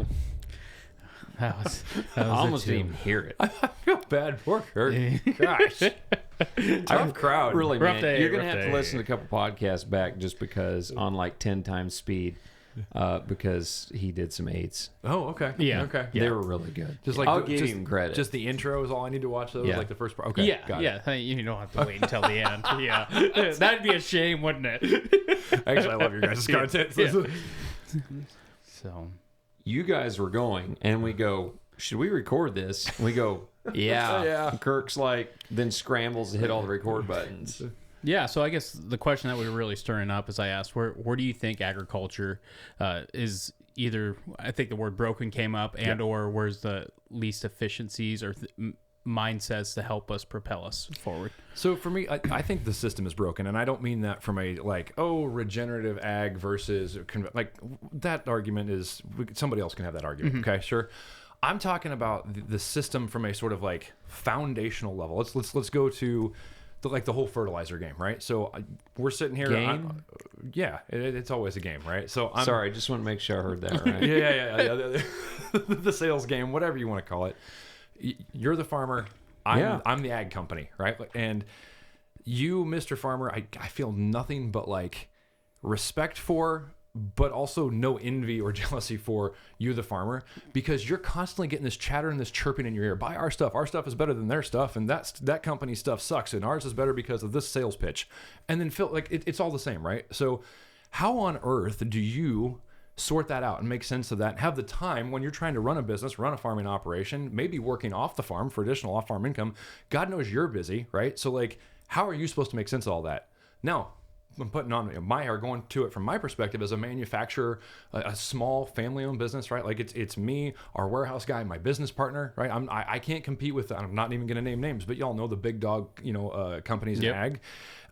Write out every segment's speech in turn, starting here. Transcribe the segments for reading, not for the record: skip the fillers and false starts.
2. That I was almost a didn't 2. even hear it. I feel bad for Kurt. Gosh. Tough crowd. Really, Rough man. day, You're going to rough have to day. listen to a couple podcasts back just because on like 10 times speed because he did some 8s. Oh, okay. Yeah. Okay. Yeah. They were really good. Just like I'll give him credit. Just the intro is all I need to watch those, Yeah. like the first part. Okay. Yeah, got it. yeah. You don't have to wait until the end. Yeah, that'd be a shame, wouldn't it? Actually, I love your guys' content. Yeah. So, You guys were going, and we go, should we record this? And we go, yeah. Yeah. And Kirk's like, then scrambles to hit all the record buttons. yeah. So I guess the question that we were really stirring up is I asked, where do you think agriculture is either? I think the word broken came up, and or where's the least efficiencies or mindsets to help us propel us forward? So for me, I think the system is broken, and I don't mean that from a like, oh, regenerative ag versus like that argument is somebody else can have that argument. Okay, sure. I'm talking about the system from a sort of like foundational level. Let's go to the whole fertilizer game, right? So we're sitting here. Game? Yeah, it's always a game, right? So I'm Sorry, I just want to make sure I heard that right. yeah. The sales game, whatever you want to call it. You're the farmer. I'm the ag company, right? And you, Mr. Farmer, I feel nothing but like respect for, but also no envy or jealousy for you, the farmer, because you're constantly getting this chatter and this chirping in your ear. Buy our stuff. Our stuff is better than their stuff, and that company's stuff sucks, and ours is better because of this sales pitch. And then feel like it's all the same, right? So how on earth do you sort that out and make sense of that and have the time when you're trying to run a business, run a farming operation, maybe working off the farm for additional off-farm income? God knows you're busy, right? So like, how are you supposed to make sense of all that? Now, I'm putting on going to it from my perspective as a manufacturer, a small family-owned business, right? Like it's me, our warehouse guy, my business partner, right? I can't compete with. I'm not even going to name names, but y'all know the big dog, companies in ag.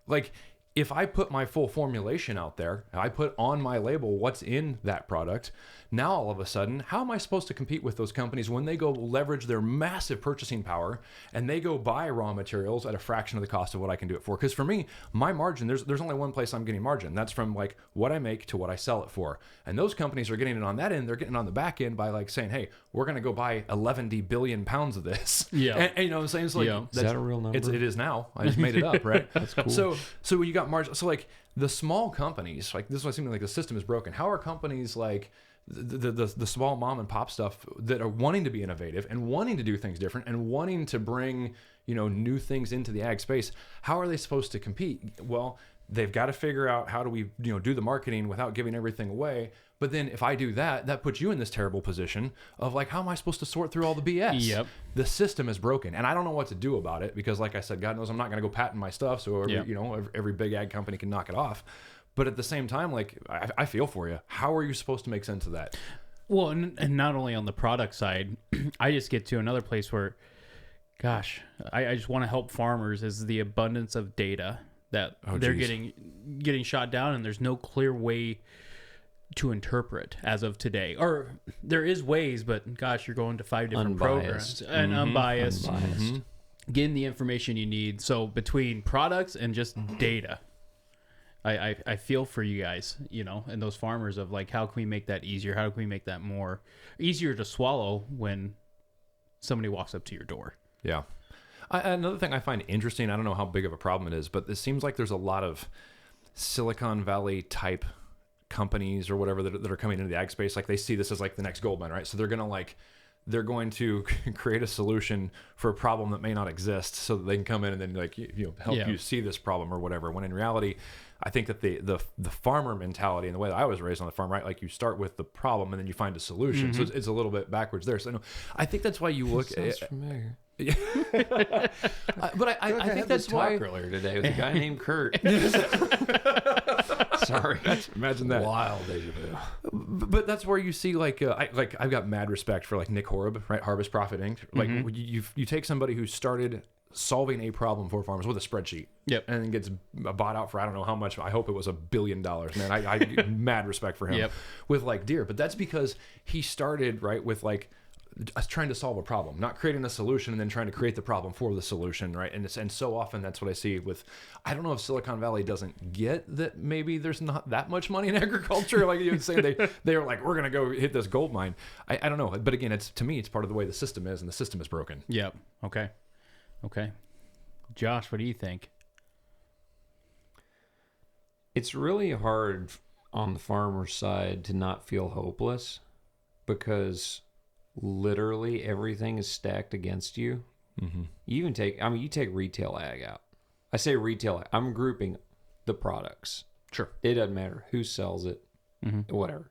Like, if I put my full formulation out there, I put on my label what's in that product, now all of a sudden, how am I supposed to compete with those companies when they go leverage their massive purchasing power and they go buy raw materials at a fraction of the cost of what I can do it for? Because for me, my margin, there's only one place I'm getting margin. That's from like what I make to what I sell it for. And those companies are getting it on that end. They're getting it on the back end by like saying, hey, we're going to go buy 11 billion pounds of this. Yeah. And you know what I'm saying? It's like, Yeah. Is that a real number? It is now. I just made it up, right? That's cool. So you got margin. So like the small companies, like this one seems like the system is broken. How are companies like the small mom and pop stuff that are wanting to be innovative and wanting to do things different and wanting to bring, new things into the ag space? How are they supposed to compete? Well, they've got to figure out how do we, do the marketing without giving everything away. But then if I do that, that puts you in this terrible position of like, how am I supposed to sort through all the BS? Yep. The system is broken, and I don't know what to do about it because, like I said, God knows I'm not going to go patent my stuff, so every big ag company can knock it off. But at the same time, like I feel for you. How are you supposed to make sense of that? Well, and not only on the product side, I just get to another place where, gosh, I just want to help farmers is the abundance of data that they're getting shot down, and there's no clear way to interpret as of today. Or there is ways, but gosh, you're going to 5 different programs and unbiased. Getting the information you need. So between products and just data, I feel for you guys, and those farmers of like, how can we make that easier? How can we make that more easier to swallow when somebody walks up to your door? Yeah. Another thing I find interesting, I don't know how big of a problem it is, but it seems like there's a lot of Silicon Valley type companies or whatever that are coming into the ag space. Like they see this as like the next gold mine, right? So they're going to create a solution for a problem that may not exist so that they can come in and then like, help you see this problem or whatever. When in reality, I think that the farmer mentality and the way that I was raised on the farm, right? Like you start with the problem and then you find a solution. So it's a little bit backwards there. So I think that's why you look at familiar. But I think that's why earlier today with a guy named Kurt. Sorry, imagine that. Wild deja vu. But that's where you see I've got mad respect for like Nick Horeb, right? Harvest Profit Inc. Like you take somebody who started solving a problem for farmers with a spreadsheet, and then gets bought out for I don't know how much. I hope it was $1 billion, man. I mad respect for him with like deer. But that's because he started right with like trying to solve a problem, not creating a solution and then trying to create the problem for the solution, right? And so often that's what I see with, I don't know if Silicon Valley doesn't get that maybe there's not that much money in agriculture. Like you would say, they are like, we're going to go hit this gold mine. I don't know. But again, to me, it's part of the way the system is, and the system is broken. Yep. Okay. Josh, what do you think? It's really hard on the farmer's side to not feel hopeless, because literally everything is stacked against you. Mm-hmm. You take retail ag out. I say retail ag, I'm grouping the products. Sure. It doesn't matter who sells it, whatever.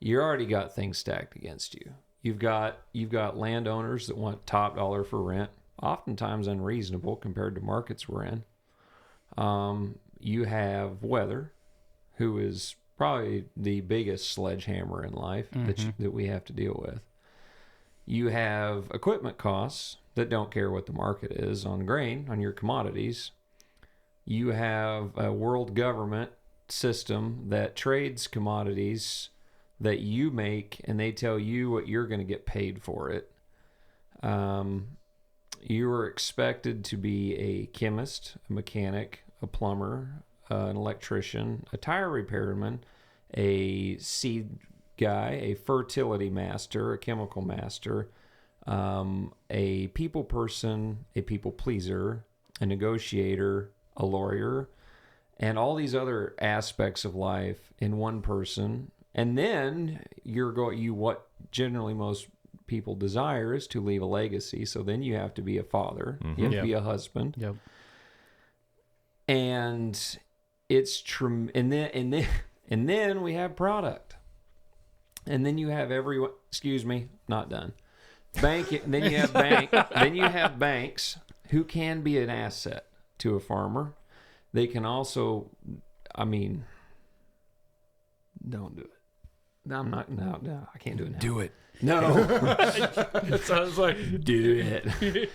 You already got things stacked against you. You've got landowners that want top dollar for rent, oftentimes unreasonable compared to markets we're in. You have weather, who is probably the biggest sledgehammer in life that we have to deal with. You have equipment costs that don't care what the market is on grain, on your commodities. You have a world government system that trades commodities that you make, and they tell you what you're going to get paid for it. You are expected to be a chemist, a mechanic, a plumber, an electrician, a tire repairman, a seed guy, a fertility master, a chemical master, a people person, a people pleaser, a negotiator, a lawyer, and all these other aspects of life in one person. And then what generally most people desire is to leave a legacy. So then you have to be a father, you have to be a husband. Yep. And it's true. And then we have product. And then you have everyone, excuse me, not done. Then you have banks who can be an asset to a farmer. They can also, don't do it. I'm not, no, I can't do it now. Do it. No. It sounds like, do it.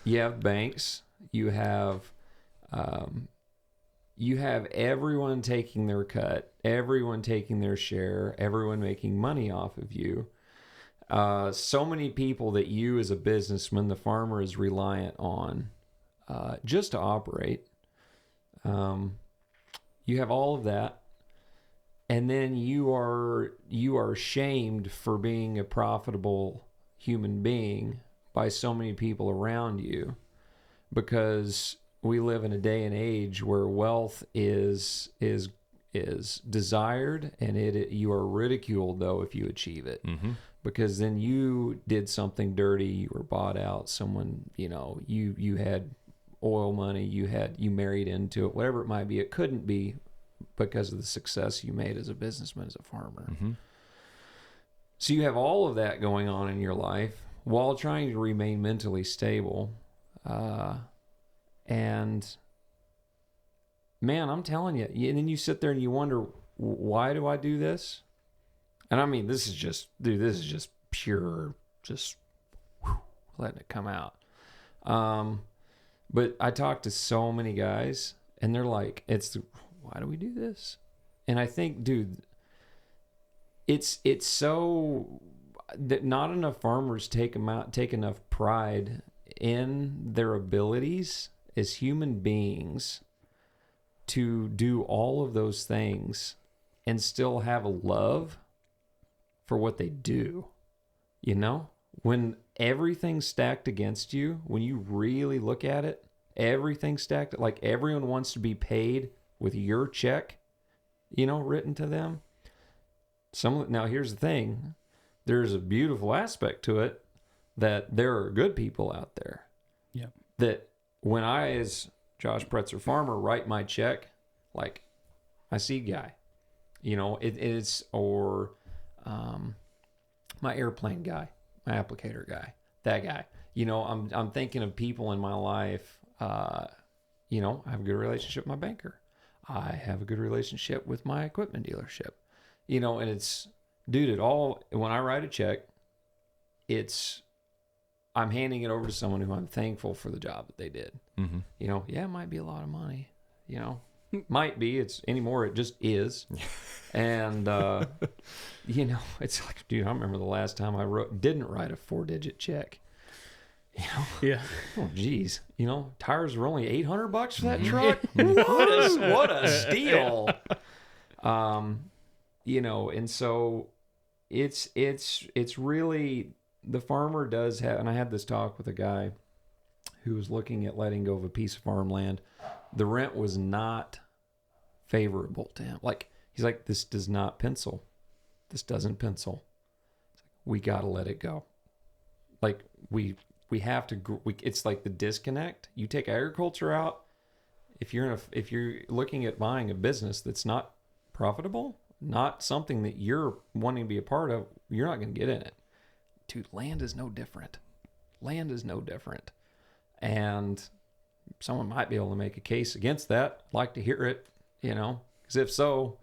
You have banks. You have everyone taking their cut, everyone taking their share, everyone making money off of you. So many people that you as a businessman, the farmer, is reliant on just to operate. You have all of that. And then you are shamed for being a profitable human being by so many people around you, because we live in a day and age where wealth is desired, and you are ridiculed though if you achieve it, because then you did something dirty, you were bought out, someone, you had oil money, you married into it, whatever it might be. It couldn't be because of the success you made as a businessman, as a farmer. So you have all of that going on in your life while trying to remain mentally stable. And man, I'm telling you, and then you sit there and you wonder, why do I do this? And this is just pure, letting it come out. But I talk to so many guys, and they're like, why do we do this? And I think, dude, it's so that not enough farmers take enough pride in their abilities as human beings to do all of those things and still have a love for what they do. When everything's stacked against you, when you really look at it, everything's stacked, like everyone wants to be paid with your check, written to them. Now here's the thing. There's a beautiful aspect to it, that there are good people out there. Yep. That when I, as Josh Pretzer farmer, write my check, like my seed guy, or my airplane guy, my applicator guy, that guy. I'm thinking of people in my life. I have a good relationship with my banker. I have a good relationship with my equipment dealership. And it's, dude, when I write a check, I'm handing it over to someone who I'm thankful for the job that they did. It might be a lot of money, Might be. It's anymore. It just is. And, you know, it's like, dude, I remember the last time I didn't write a 4-digit check. You know? Yeah. Oh, geez. You know, tires were only $800 for that truck. What a steal. You know, and so it's really, the farmer does have, and I had this talk with a guy who was looking at letting go of a piece of farmland. The rent was not favorable to him. Like, he's like, this does not pencil. This doesn't pencil. We got to let it go. Like, we have to, it's like the disconnect. You take agriculture out. If you're looking at buying a business that's not profitable, not something that you're wanting to be a part of, you're not going to get in it. Dude, land is no different. Land is no different. And someone might be able to make a case against that. I'd like to hear it, you know, because if so,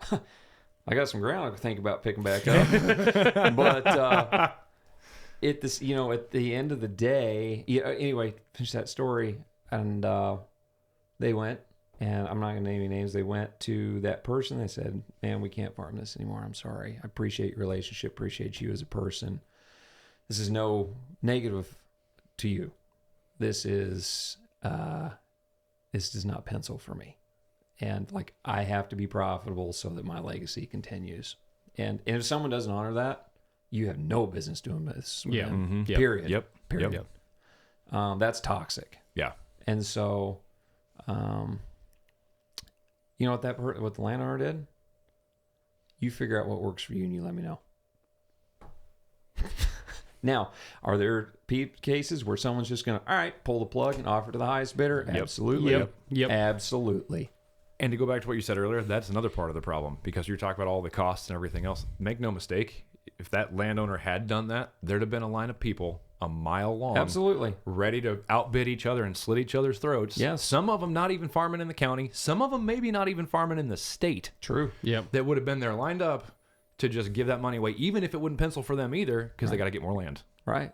I got some ground I could think about picking back up. But at the end of the day, anyway, finish that story. And they went, and I'm not going to name any names. They went to that person. They said, man, we can't farm this anymore. I'm sorry. I appreciate your relationship, appreciate you as a person. This is no negative to you. This does not pencil for me. And like, I have to be profitable so that my legacy continues. And if someone doesn't honor that, you have no business doing this. Yeah. Mm-hmm. Yep. Period. Yep. Period. Yep. That's toxic. Yeah. And so, you know what the landowner did? You figure out what works for you and you let me know. Now, are there cases where someone's just going to, all right, pull the plug and offer to the highest bidder? Yep. Absolutely. Yep. Absolutely. And to go back to what you said earlier, that's another part of the problem, because you're talking about all the costs and everything else. Make no mistake, if that landowner had done that, there'd have been a line of people a mile long. Absolutely. Ready to outbid each other and slit each other's throats. Yes. Some of them not even farming in the county. Some of them maybe not even farming in the state. True. Yep. That would have been there lined up to just give that money away, even if it wouldn't pencil for them either, because they got to get more land. Right.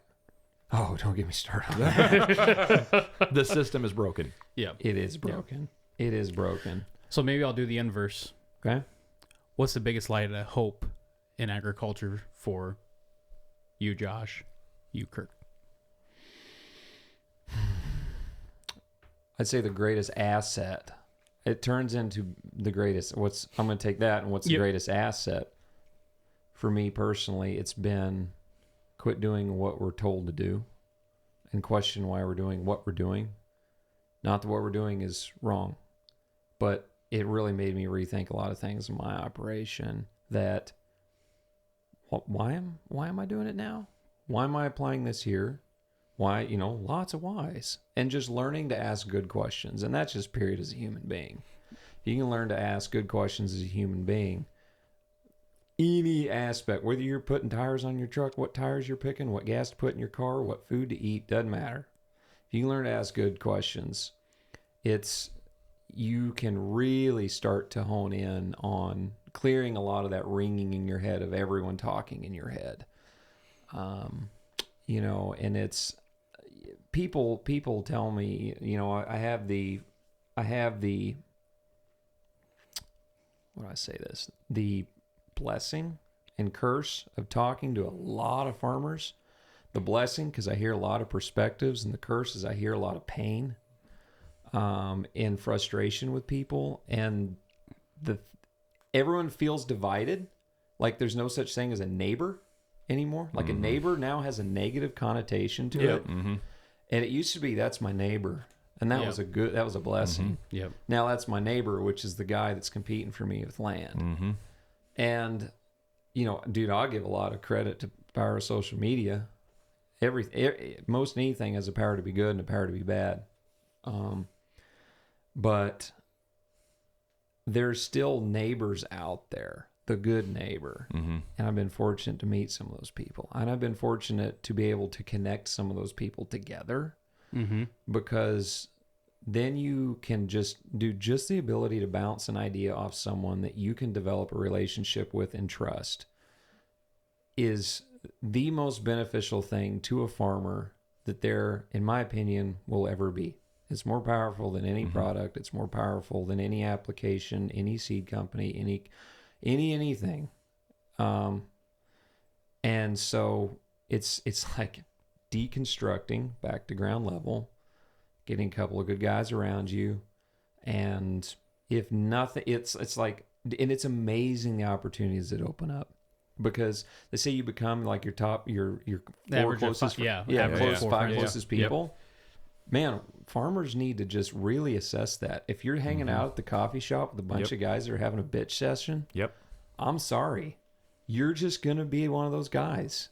Oh, don't get me started on that. The system is broken. Yeah. It is broken. Yep. It is broken. So maybe I'll do the inverse. Okay. What's the biggest light of hope in agriculture for you, Josh? You, Kirk? I'd say the greatest asset. It turns into the greatest. I'm going to take that, and what's the greatest asset? For me personally, it's been quit doing what we're told to do and question why we're doing what we're doing. Not that what we're doing is wrong, but it really made me rethink a lot of things in my operation. That why am I doing it now? Why am I applying this here? Why, lots of whys. And just learning to ask good questions. And that's just period as a human being. You can learn to ask good questions as a human being. Any aspect, whether you're putting tires on your truck, what tires you're picking, what gas to put in your car, what food to eat, doesn't matter. If you can learn to ask good questions, you can really start to hone in on clearing a lot of that ringing in your head of everyone talking in your head. And it's people tell me, I have the what do I say this? The blessing and curse of talking to a lot of farmers. The blessing, because I hear a lot of perspectives, and the curse is I hear a lot of pain and frustration with people, and everyone feels divided. Like there's no such thing as a neighbor anymore. Like a neighbor now has a negative connotation to it. Mm-hmm. And it used to be, that's my neighbor. And that was a blessing. Mm-hmm. Yep. Now that's my neighbor, which is the guy that's competing for me with land. Mm-hmm. And, dude, I'll give a lot of credit to power of social media. Most anything has a power to be good and a power to be bad. But there's still neighbors out there, the good neighbor. Mm-hmm. And I've been fortunate to meet some of those people. And I've been fortunate to be able to connect some of those people together. Mm-hmm. Because then you can just the ability to bounce an idea off someone that you can develop a relationship with and trust is the most beneficial thing to a farmer that there, in my opinion, will ever be. It's more powerful than any product. It's more powerful than any application, any seed company, anything. And so it's like deconstructing back to ground level, getting a couple of good guys around you, and if nothing, it's like, and it's amazing the opportunities that open up. Because they say you become like your four closest, five closest people. Man, farmers need to just really assess that. If you're hanging out at the coffee shop with a bunch of guys that are having a bitch session, I'm sorry, you're just gonna be one of those guys.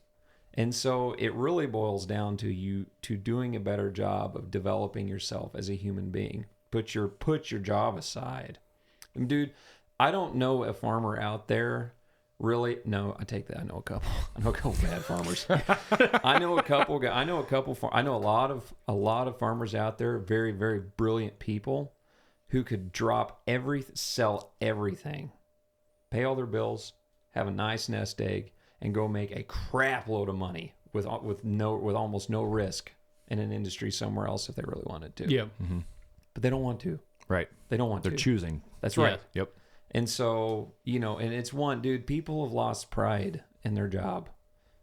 And so it really boils down to doing a better job of developing yourself as a human being. Put your job aside, and dude. I don't know a farmer out there. Really? No, I take that. I know a couple bad farmers. I know a lot of farmers out there, very, very brilliant people who could sell everything, pay all their bills, have a nice nest egg, and go make a crap load of money with almost no risk in an industry somewhere else if they really wanted to. Yeah. Mm-hmm. But they don't want to. Right. They don't want to. They're choosing. That's right. Yeah. Yep. And so, and it's dude, people have lost pride in their job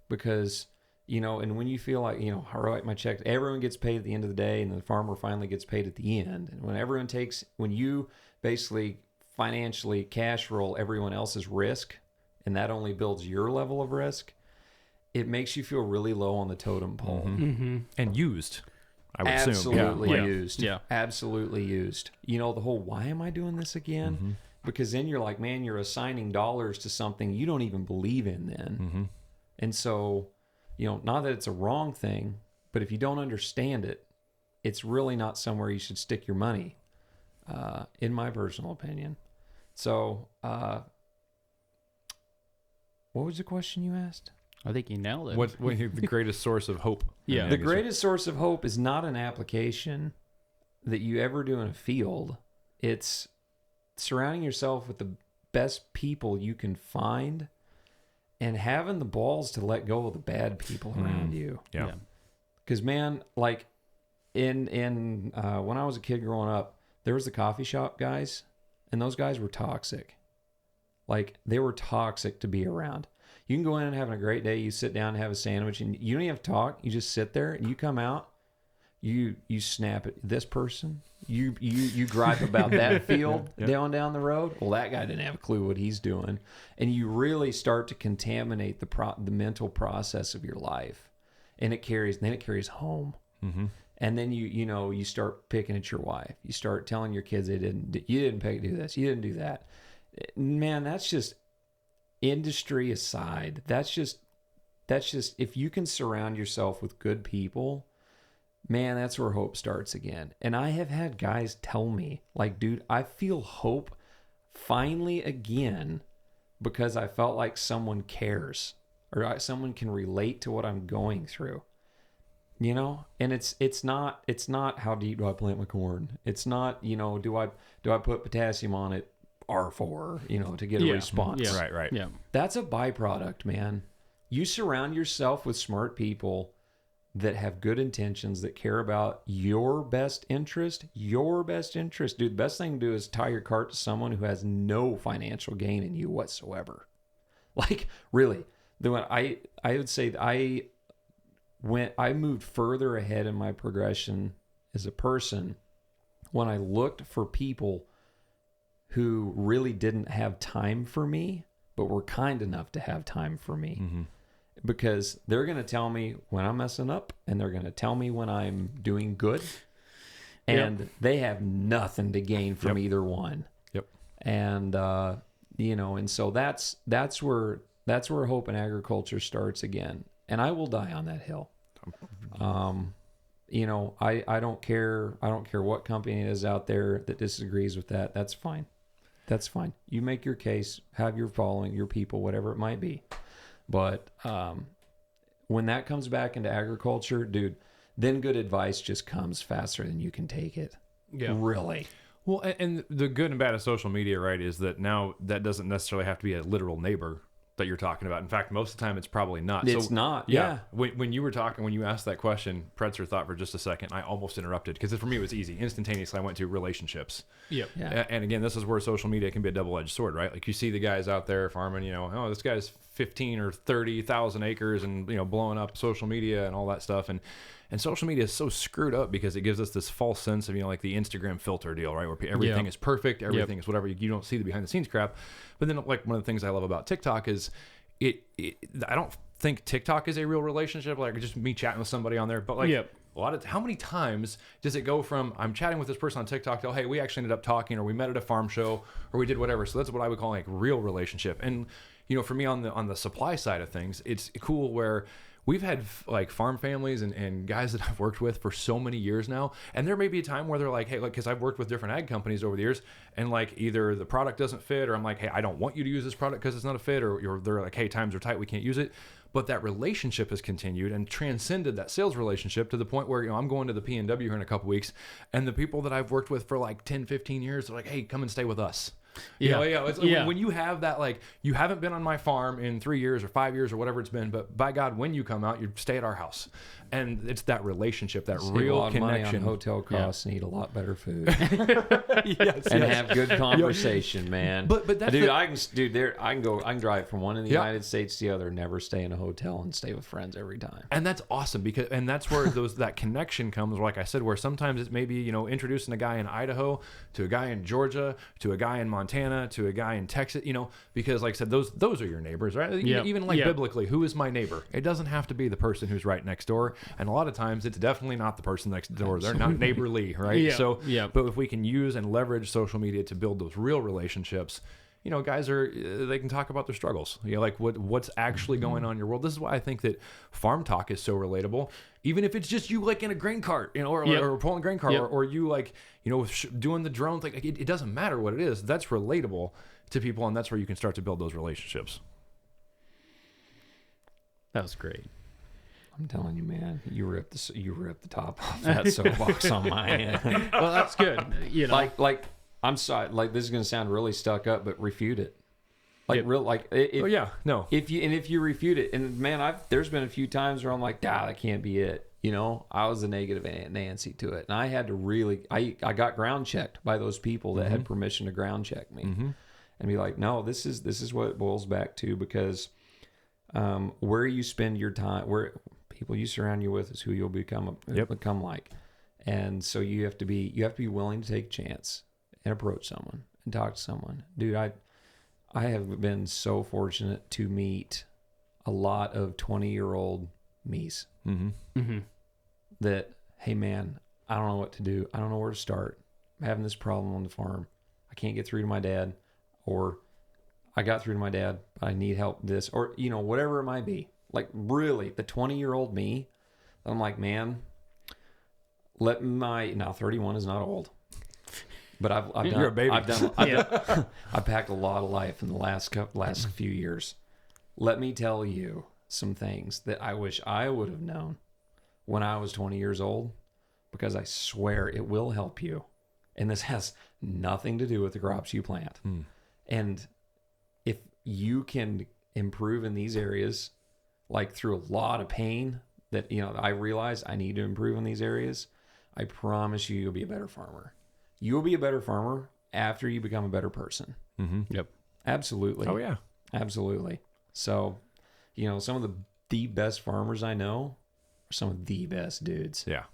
because, and when you feel like, I write my check, everyone gets paid at the end of the day and the farmer finally gets paid at the end. And when you basically financially cash roll everyone else's risk, and that only builds your level of risk, it makes you feel really low on the totem pole. And used. I would Absolutely assume. used. Yeah. Absolutely used. The whole, why am I doing this again? Because then you're like, man, you're assigning dollars to something you don't even believe in then. And so, not that it's a wrong thing, but if you don't understand it, it's really not somewhere you should stick your money, in my personal opinion. So, what was the question you asked? I think you nailed it. What the greatest source of hope? Yeah. The greatest source of hope is not an application that you ever do in a field. It's surrounding yourself with the best people you can find and having the balls to let go of the bad people around you. Yeah. Because, man, like in when I was a kid growing up, there was the coffee shop guys, and those guys were toxic. Like, they were toxic to be around. You can go in and having a great day. You sit down and have a sandwich, and you don't even have to talk. You just sit there, and you come out. You snap at this person. You gripe about that field down the road. Well, that guy didn't have a clue what he's doing, and you really start to contaminate the mental process of your life, and it carries home. And then you start picking at your wife. You start telling your kids you didn't pay to do this. You didn't do that. Man, that's just industry aside. That's just if you can surround yourself with good people. Man, that's where hope starts again. And I have had guys tell me, like, dude, I feel hope finally again because I felt like someone cares or someone can relate to what I'm going through. And it's not how deep do I plant my corn? It's not, do I put potassium on it R4, to get a response. Yeah. Right. Yeah. That's a byproduct, man. You surround yourself with smart people that have good intentions, that care about your best interest. Dude, the best thing to do is tie your cart to someone who has no financial gain in you whatsoever. Like, really. I would say that I moved further ahead in my progression as a person when I looked for people who really didn't have time for me, but were kind enough to have time for me. Because they're going to tell me when I'm messing up, and they're going to tell me when I'm doing good, and they have nothing to gain from either one. And and so that's where hope in agriculture starts again. And I will die on that hill. I don't care what company it is out there that disagrees with that. That's fine. You make your case, have your following, your people, whatever it might be. But when that comes back into agriculture, dude, then good advice just comes faster than you can take it. Yeah. Really. Well, and the good and bad of social media, right, is that now that doesn't necessarily have to be a literal neighbor. that you're talking about. In fact, most of the time it's probably not. It's not. Yeah. When you asked that question, Pretzer thought for just a second. I almost interrupted because for me it was easy. Instantaneously, I went to relationships. Yep. Yeah. And again, this is where social media can be a double-edged sword, right? Like you see the guys out there farming, this guy's 15 or 30,000 acres and blowing up social media and all that stuff. And social media is so screwed up because it gives us this false sense of, like the Instagram filter deal, right? Where everything is perfect, everything is whatever. You don't see the behind the scenes crap. But then, like, one of the things I love about TikTok is I don't think TikTok is a real relationship, like just me chatting with somebody on there. But like how many times does it go from I'm chatting with this person on TikTok to, hey, we actually ended up talking, or we met at a farm show, or we did whatever. So that's what I would call like real relationship. And for me on the supply side of things, it's cool where we've had like farm families and guys that I've worked with for so many years now. And there may be a time where they're like, hey, because I've worked with different ag companies over the years, and like either the product doesn't fit, or I'm like, hey, I don't want you to use this product because it's not a fit, or they're like, hey, times are tight, we can't use it. But that relationship has continued and transcended that sales relationship to the point where, I'm going to the PNW here in a couple weeks, and the people that I've worked with for like 10, 15 years, they're like, hey, come and stay with us. It's like when you have that, like, you haven't been on my farm in 3 years or 5 years or whatever it's been, but by God, when you come out, you stay at our house. And it's that relationship, that real a lot connection. Of money on hotel costs and eat a lot better food. Yes, and have good conversation, man. But that's I can drive from one in the United States to the other, never stay in a hotel, and stay with friends every time. And that's awesome and that's where that connection comes, like I said, where sometimes it's maybe, introducing a guy in Idaho to a guy in Georgia to a guy in Montana to a guy in Texas, because like I said, those are your neighbors, right? Even biblically, who is my neighbor? It doesn't have to be the person who's right next door. And a lot of times it's definitely not the person next door. They're not neighborly, right? But if we can use and leverage social media to build those real relationships, guys they can talk about their struggles. Like what's actually going on in your world. This is why I think that farm talk is so relatable. Even if it's just you like in a grain cart, or pulling a grain cart, or you like, doing the drone thing. Like, it doesn't matter what it is. That's relatable to people, and that's where you can start to build those relationships. That was great. I'm telling you, man, you ripped the top off that soapbox on my end. Well, that's good. Like I'm sorry, like this is gonna sound really stuck up, but refute it. If you refute it, and man, there's been a few times where I'm like, that can't be it. I was a negative Nancy to it, and I had to really, I got ground checked by those people that had permission to ground check me, and be like, no, this is what it boils back to, because where you spend your time, where people you surround you with is who you'll become like. And so you have to be willing to take a chance and approach someone and talk to someone. Dude, I have been so fortunate to meet a lot of 20-year-old me's that, hey man, I don't know what to do. I don't know where to start. I'm having this problem on the farm. I can't get through to my dad, or I got through to my dad, but I need help with this, or whatever it might be. Like, really, the 20-year-old me, I'm like, man, now 31 is not old, but I've done, you're a baby. I've packed a lot of life in the last few years. Let me tell you some things that I wish I would have known when I was 20 years old, because I swear it will help you. And this has nothing to do with the crops you plant. And if you can improve in these areas, like through a lot of pain that, I realize I need to improve in these areas, I promise you'll be a better farmer. You'll be a better farmer after you become a better person. Yep. Absolutely. Oh, yeah. Absolutely. So, some of the best farmers I know are some of the best dudes. Yeah.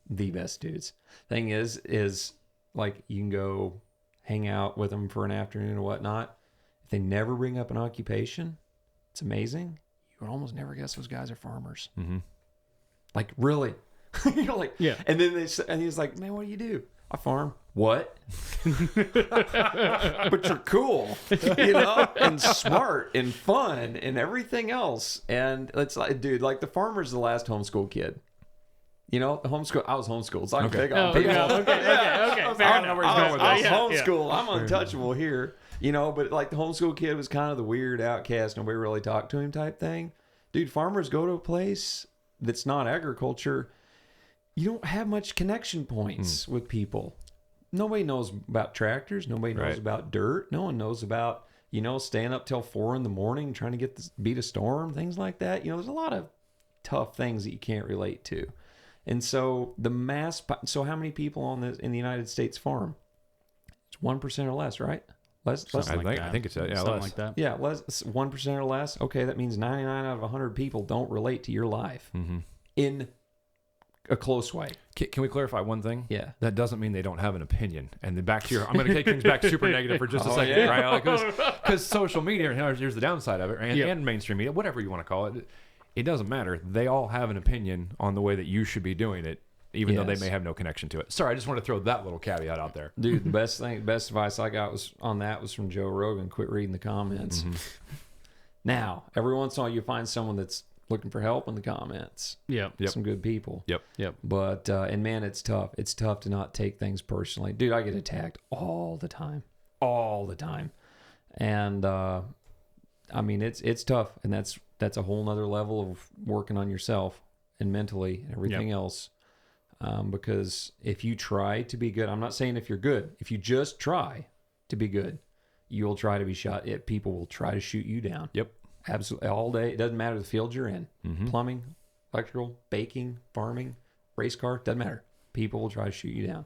The best dudes. Thing is like, you can go hang out with them for an afternoon or whatnot. If they never bring up an occupation, it's amazing. You would almost never guess those guys are farmers. Like, really. You're like, yeah. And then and he's like, man, what do you do? I farm. What? But you're cool, and smart and fun and everything else. And it's like, dude, like, the farmer's the last homeschool kid. The homeschool. I was homeschooled, so I can pick on people. Okay. Fair enough. I was homeschooled. I'm untouchable here. But like, the homeschool kid was kind of the weird outcast. Nobody really talked to him type thing. Dude, farmers go to a place that's not agriculture. You don't have much connection points with people. Nobody knows about tractors. Nobody knows about dirt. No one knows about staying up till 4 a.m. trying to beat a storm, things like that. There's a lot of tough things that you can't relate to. And so so how many people in the United States farm? It's 1% or less, right? Less. I think it's something like that. Yeah, 1% or less. Okay, that means 99 out of 100 people don't relate to your life in a close way. Can we clarify one thing? Yeah. That doesn't mean they don't have an opinion. And then I'm going to take things back super negative for just a second, right? Because social media, here's the downside of it, and mainstream media, whatever you want to call it, it doesn't matter. They all have an opinion on the way that you should be doing it, even though they may have no connection to it. Sorry, I just want to throw that little caveat out there. Dude, the best advice I got was from Joe Rogan. Quit reading the comments. Now, every once in a while you find someone that's looking for help in the comments. Yep. Some good people. Yep. But, and man, it's tough. It's tough to not take things personally. Dude, I get attacked all the time. And, I mean, it's tough. And that's a whole nother level of working on yourself and mentally and everything else. Because if you try to be good, I'm not saying if you're good, if you just try to be good, you'll try to be shot. People will try to shoot you down. Yep. Absolutely. All day. It doesn't matter the field you're in. Plumbing, electrical, baking, farming, race car, doesn't matter. People will try to shoot you down.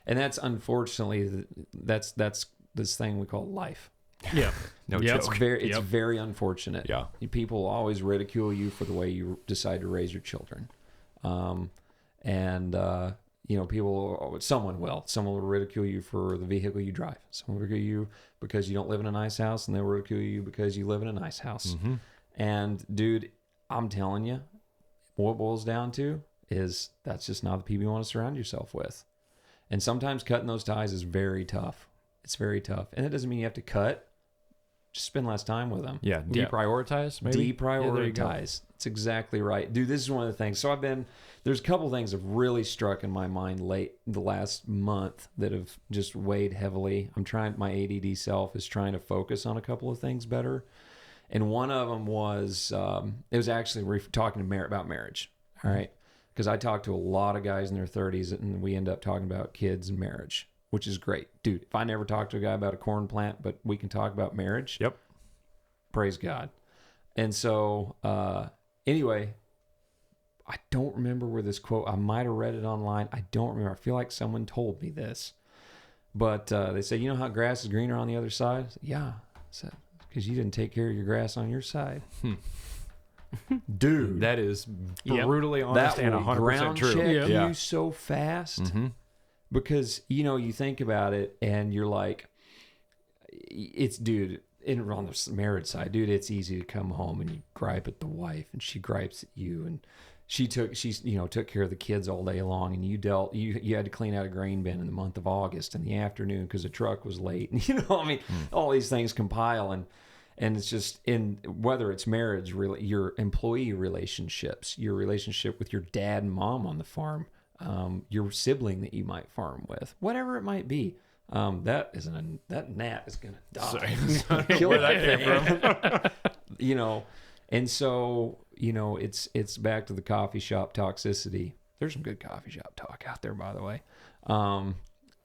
And that's unfortunately, that's this thing we call life. Yeah. No joke. It's very unfortunate. Yeah. People always ridicule you for the way you decide to raise your children. Someone will ridicule you for the vehicle you drive. Someone will ridicule you because you don't live in a nice house, and they'll ridicule you because you live in a nice house. And dude, I'm telling you, what it boils down to is that's just not the people you want to surround yourself with. And sometimes cutting those ties is very tough. It's very tough. And it doesn't mean you have to cut. Just spend less time with them. Yeah. Deprioritize, maybe? Deprioritize. That's exactly right. Dude, this is one of the things. So there's a couple things that have really struck in my mind the last month that have just weighed heavily. My ADD self is trying to focus on a couple of things better. And one of them was, it was actually talking about marriage. All right. Because I talk to a lot of guys in their 30s and we end up talking about kids and marriage, which is great. Dude, if I never talk to a guy about a corn plant, but we can talk about marriage. Yep. Praise God. And so, anyway, I don't remember where this quote, I might have read it online. I don't remember. I feel like someone told me this. But they say, you know how grass is greener on the other side? I said, yeah. I said, because you didn't take care of your grass on your side. Dude. That is brutally honest and 100% true. Check you so fast. Because, you think about it and you're like, dude, on the marriage side, dude, it's easy to come home and you gripe at the wife and she gripes at you, and she took care of the kids all day long, and you had to clean out a grain bin in the month of August in the afternoon because the truck was late. And all these things compile, and it's just whether it's marriage, really, your employee relationships, your relationship with your dad and mom on the farm, your sibling that you might farm with, whatever it might be. That gnat is gonna die. Kill where that came from. And so it's back to the coffee shop toxicity. There's some good coffee shop talk out there, by the way,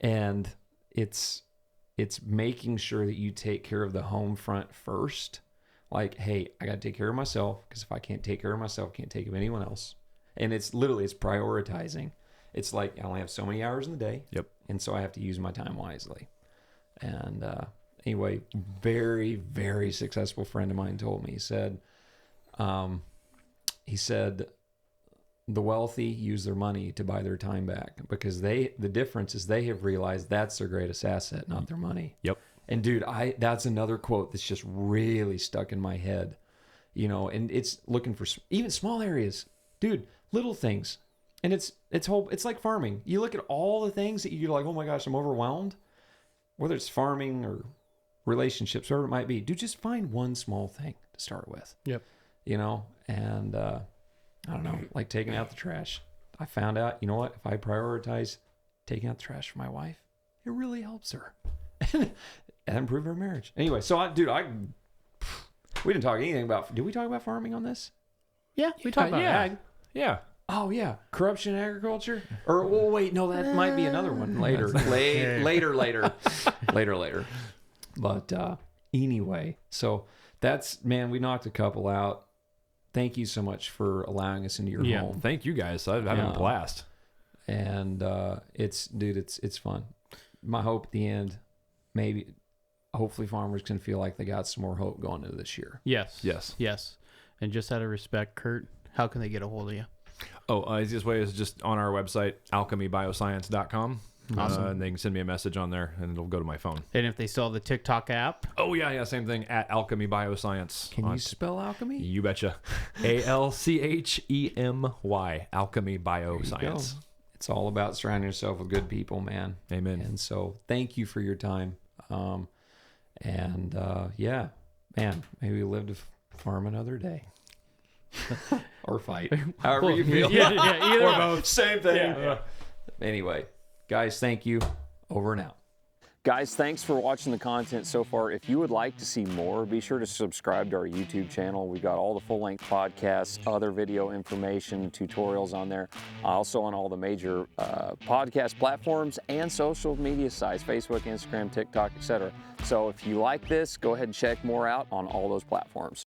and it's making sure that you take care of the home front first. Like, hey, I got to take care of myself, because if I can't take care of myself, I can't take care of anyone else. And it's prioritizing. It's like I only have so many hours in the day. Yep. And so I have to use my time wisely. And anyway, very, very successful friend of mine told me, he said, the wealthy use their money to buy their time back, because the difference is they have realized that's their greatest asset, not their money. Yep. And dude, that's another quote that's just really stuck in my head, and it's looking for even small areas, dude, little things. And it's like farming. You look at all the things that you're like, oh my gosh, I'm overwhelmed. Whether it's farming or relationships, whatever it might be, dude, just find one small thing to start with. Yep. And I don't know, like taking out the trash. I found out, you know what? If I prioritize taking out the trash for my wife, it really helps her and improve her marriage. Anyway, so we didn't talk anything about. Did we talk about farming on this? Yeah, we talked about ag. Yeah. Oh yeah, corruption in agriculture. Or wait, no, that might be another one later. Later. But anyway. So that's, man, we knocked a couple out. Thank you so much for allowing us into your home. Thank you guys. I've had a blast. And it's fun. My hope at the end, hopefully farmers can feel like they got some more hope going into this year. Yes. And just out of respect, Kurt, how can they get a hold of you? Easiest way is just on our website, alchemybioscience.com. Awesome. And they can send me a message on there, and it'll go to my phone. And if they still have the TikTok app? Oh, yeah, same thing, at Alchemy Bioscience. Can you spell alchemy? You betcha. ALCHEMY, Alchemy Bioscience. It's all about surrounding yourself with good people, man. Amen. And so thank you for your time. Yeah, man, maybe we live to farm another day. Or fight. However you feel. Either or both. Same thing. Yeah. Anyway, guys, thank you. Over and out. Guys, thanks for watching the content so far. If you would like to see more, be sure to subscribe to our YouTube channel. We've got all the full-length podcasts, other video information, tutorials on there. Also on all the major podcast platforms and social media sites, Facebook, Instagram, TikTok, etc. So if you like this, go ahead and check more out on all those platforms.